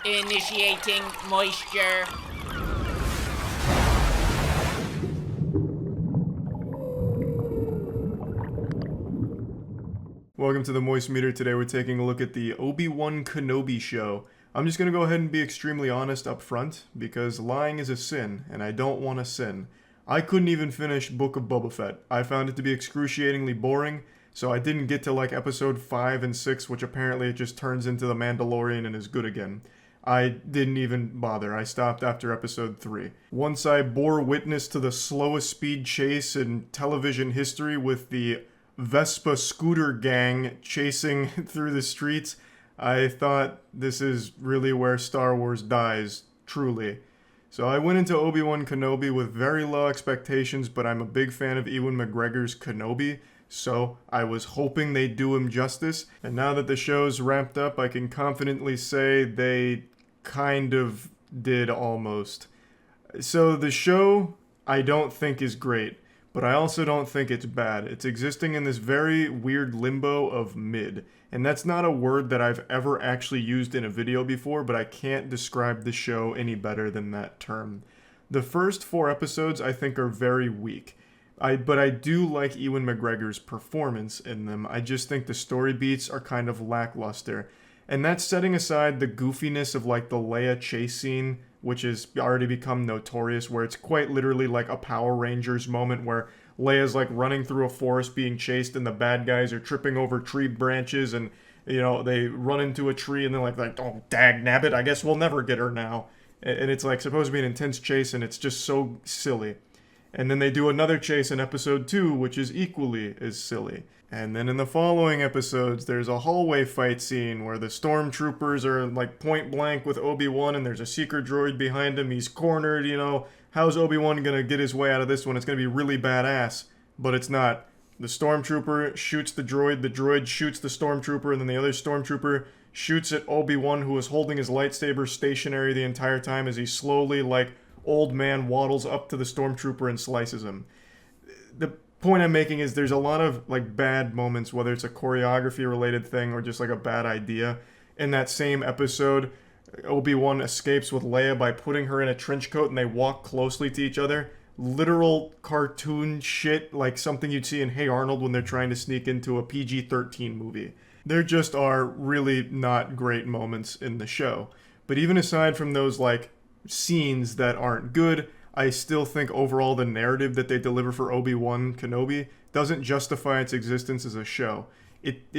Initiating moisture. Welcome to the Moist Meter. Today we're taking a look at the Obi-Wan Kenobi show. I'm just going to go ahead and be extremely honest up front, because lying is a sin, and I don't want to sin. I couldn't even finish Book of Boba Fett. I found it to be excruciatingly boring, so I didn't get to like episode 5 and 6, which apparently it just turns into The Mandalorian and is good again. I didn't even bother. I stopped after episode 3. Once I bore witness to the slowest speed chase in television history with the Vespa scooter gang chasing through the streets, I thought this is really where Star Wars dies, truly. So I went into Obi-Wan Kenobi with very low expectations, but I'm a big fan of Ewan McGregor's Kenobi, so I was hoping they'd do him justice. And now that the show's wrapped up, I can confidently say they kind of did almost. So the show, I don't think is great. But I also don't think it's bad. It's existing in this very weird limbo of mid. And that's not a word that I've ever actually used in a video before, but I can't describe the show any better than that term. The first 4 episodes I think are very weak. But I do like Ewan McGregor's performance in them. I just think the story beats are kind of lackluster. And that's setting aside the goofiness of like the Leia chase scene, which has already become notorious, where it's quite literally like a Power Rangers moment where Leia's like running through a forest being chased and the bad guys are tripping over tree branches and, you know, they run into a tree and they're like oh, dag nabbit, I guess we'll never get her now. And it's like supposed to be an intense chase and it's just so silly. And then they do another chase in episode 2, which is equally as silly. And then in the following episodes, there's a hallway fight scene where the stormtroopers are like point blank with Obi-Wan and there's a seeker droid behind him. He's cornered, you know. How's Obi-Wan gonna get his way out of this one? It's gonna be really badass. But it's not. The stormtrooper shoots the droid shoots the stormtrooper, and then the other stormtrooper shoots at Obi-Wan, who is holding his lightsaber stationary the entire time as he slowly, like, old man waddles up to the stormtrooper and slices him. The point I'm making is there's a lot of like bad moments, whether it's a choreography related thing or just like a bad idea. In that same episode, Obi-Wan escapes with Leia by putting her in a trench coat and they walk closely to each other. Literal cartoon shit, like something you'd see in Hey Arnold when they're trying to sneak into a PG-13 movie. There just are really not great moments in the show. But even aside from those like scenes that aren't good, I still think overall the narrative that they deliver for Obi-Wan Kenobi doesn't justify its existence as a show. It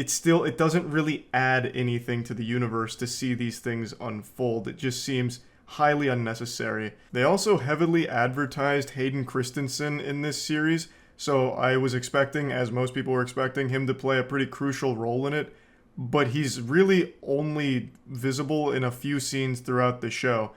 doesn't really add anything to the universe to see these things unfold. It just seems highly unnecessary. They also heavily advertised Hayden Christensen in this series, so I was expecting, as most people were expecting, him to play a pretty crucial role in it, but he's really only visible in a few scenes throughout the show.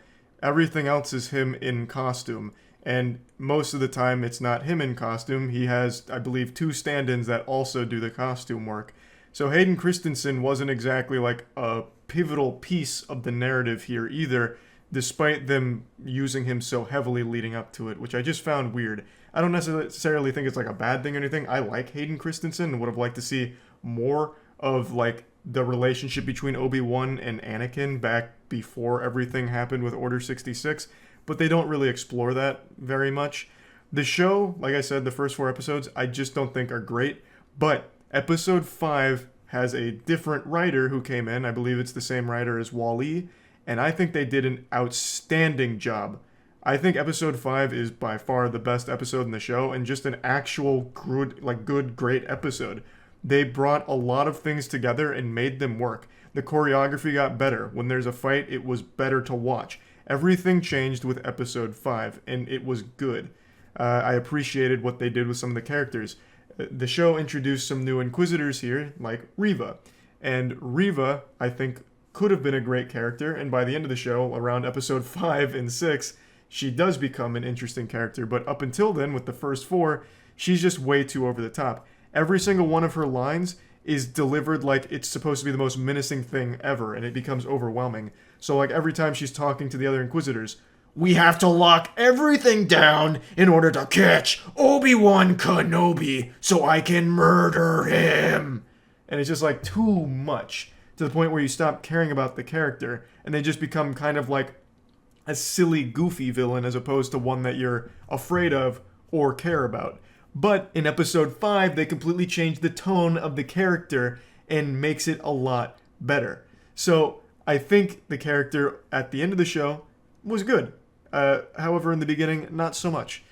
Everything else is him in costume, and most of the time it's not him in costume. He has, I believe, 2 stand-ins that also do the costume work. So Hayden Christensen wasn't exactly like a pivotal piece of the narrative here either, despite them using him so heavily leading up to it, which I just found weird. I don't necessarily think it's like a bad thing or anything. I like Hayden Christensen and would have liked to see more of like the relationship between Obi-Wan and Anakin back before everything happened with Order 66, but they don't really explore that very much. The show, like I said, the first 4 episodes, I just don't think are great, but episode 5 has a different writer who came in. I believe it's the same writer as Wall-E, and I think they did an outstanding job. I think episode 5 is by far the best episode in the show, and just an actual good, great episode. They brought a lot of things together and made them work. The choreography got better. When there's a fight, it was better to watch. Everything changed with episode 5, and it was good. I appreciated what they did with some of the characters. The show introduced some new Inquisitors here, like Reva. And Reva, I think, could have been a great character, and by the end of the show, around episode 5 and 6, she does become an interesting character. But up until then, with the first 4, she's just way too over the top. Every single one of her lines is delivered like it's supposed to be the most menacing thing ever, and it becomes overwhelming. So like every time she's talking to the other Inquisitors, we have to lock everything down in order to catch Obi-Wan Kenobi so I can murder him. And it's just like too much. to the point where you stop caring about the character and they just become kind of like a silly, goofy villain as opposed to one that you're afraid of or care about. But in episode 5, they completely changed the tone of the character and makes it a lot better. So I think the character at the end of the show was good. However, in the beginning, not so much.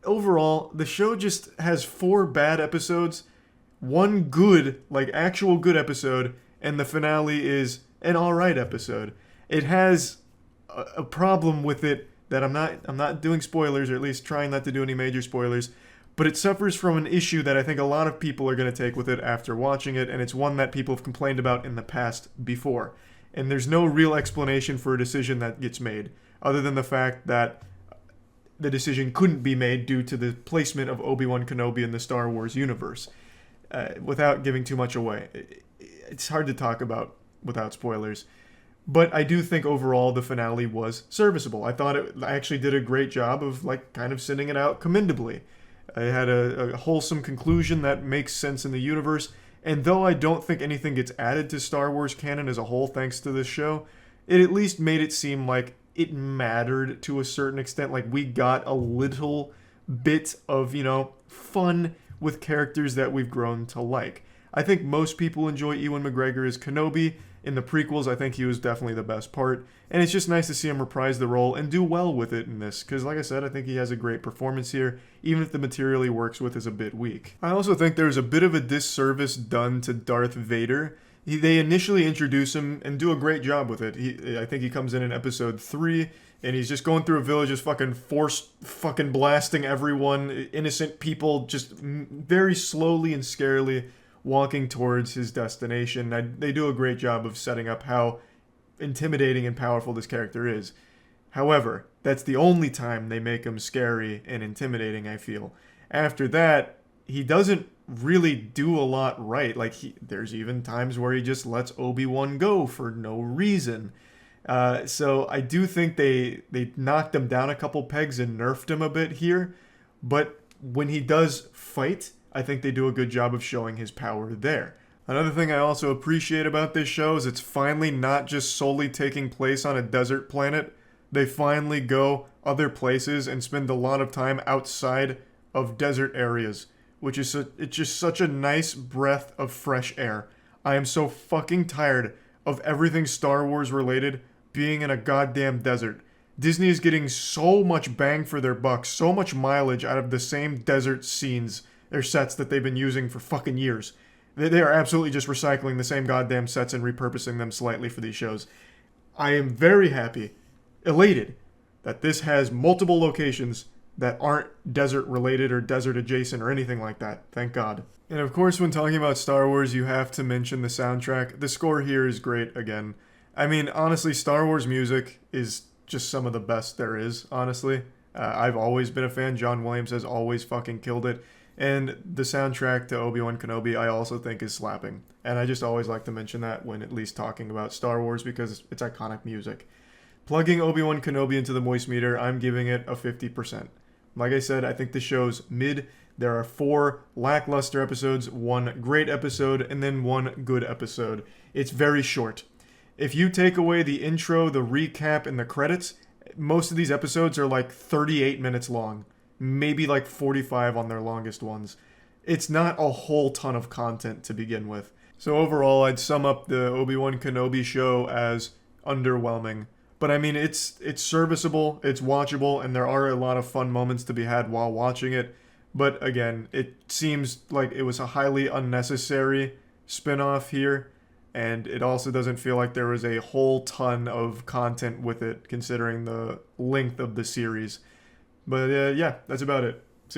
Overall, the show just has 4 bad episodes, 1 good, like actual good episode, and the finale is an alright episode. It has a problem with it that I'm not doing spoilers, or at least trying not to do any major spoilers, but it suffers from an issue that I think a lot of people are going to take with it after watching it, and it's one that people have complained about in the past before. And there's no real explanation for a decision that gets made, other than the fact that the decision couldn't be made due to the placement of Obi-Wan Kenobi in the Star Wars universe. Without giving too much away, it's hard to talk about without spoilers. But I do think overall the finale was serviceable. I thought it actually did a great job of like kind of sending it out commendably. It had a wholesome conclusion that makes sense in the universe. And though I don't think anything gets added to Star Wars canon as a whole thanks to this show, it at least made it seem like it mattered to a certain extent. Like we got a little bit of, fun with characters that we've grown to like. I think most people enjoy Ewan McGregor as Kenobi. In the prequels, I think he was definitely the best part. And it's just nice to see him reprise the role and do well with it in this. Because like I said, I think he has a great performance here, even if the material he works with is a bit weak. I also think there's a bit of a disservice done to Darth Vader. They initially introduce him and do a great job with it. I think he comes in episode 3, and he's just going through a village, just fucking blasting everyone, innocent people, just very slowly and scarily walking towards his destination. They do a great job of setting up how intimidating and powerful this character is. However, that's the only time they make him scary and intimidating, I feel. After that, he doesn't really do a lot right. Like, there's even times where he just lets Obi-Wan go for no reason. So I do think they knocked him down a couple pegs and nerfed him a bit here. But when he does fight, I think they do a good job of showing his power there. Another thing I also appreciate about this show is it's finally not just solely taking place on a desert planet. They finally go other places and spend a lot of time outside of desert areas, which is it's just such a nice breath of fresh air. I am so fucking tired of everything Star Wars related being in a goddamn desert. Disney is getting so much bang for their buck, so much mileage out of the same desert scenes. They're sets that they've been using for fucking years. They are absolutely just recycling the same goddamn sets and repurposing them slightly for these shows. I am very happy, elated, that this has multiple locations that aren't desert related or desert adjacent or anything like that. Thank God. And of course, when talking about Star Wars, you have to mention the soundtrack. The score here is great again. I mean, honestly, Star Wars music is just some of the best there is, honestly. I've always been a fan. John Williams has always fucking killed it. And the soundtrack to Obi-Wan Kenobi I also think is slapping. And I just always like to mention that when at least talking about Star Wars because it's iconic music. Plugging Obi-Wan Kenobi into the moist meter, I'm giving it a 50%. Like I said, I think the show's mid. There are 4 lackluster episodes, 1 great episode, and then 1 good episode. It's very short. If you take away the intro, the recap, and the credits, most of these episodes are like 38 minutes long. Maybe like 45 on their longest ones. It's not a whole ton of content to begin with. So overall, I'd sum up the Obi-Wan Kenobi show as underwhelming. But I mean, it's serviceable, it's watchable, and there are a lot of fun moments to be had while watching it. But again, it seems like it was a highly unnecessary spin-off here. And it also doesn't feel like there was a whole ton of content with it, considering the length of the series. But yeah, that's about it.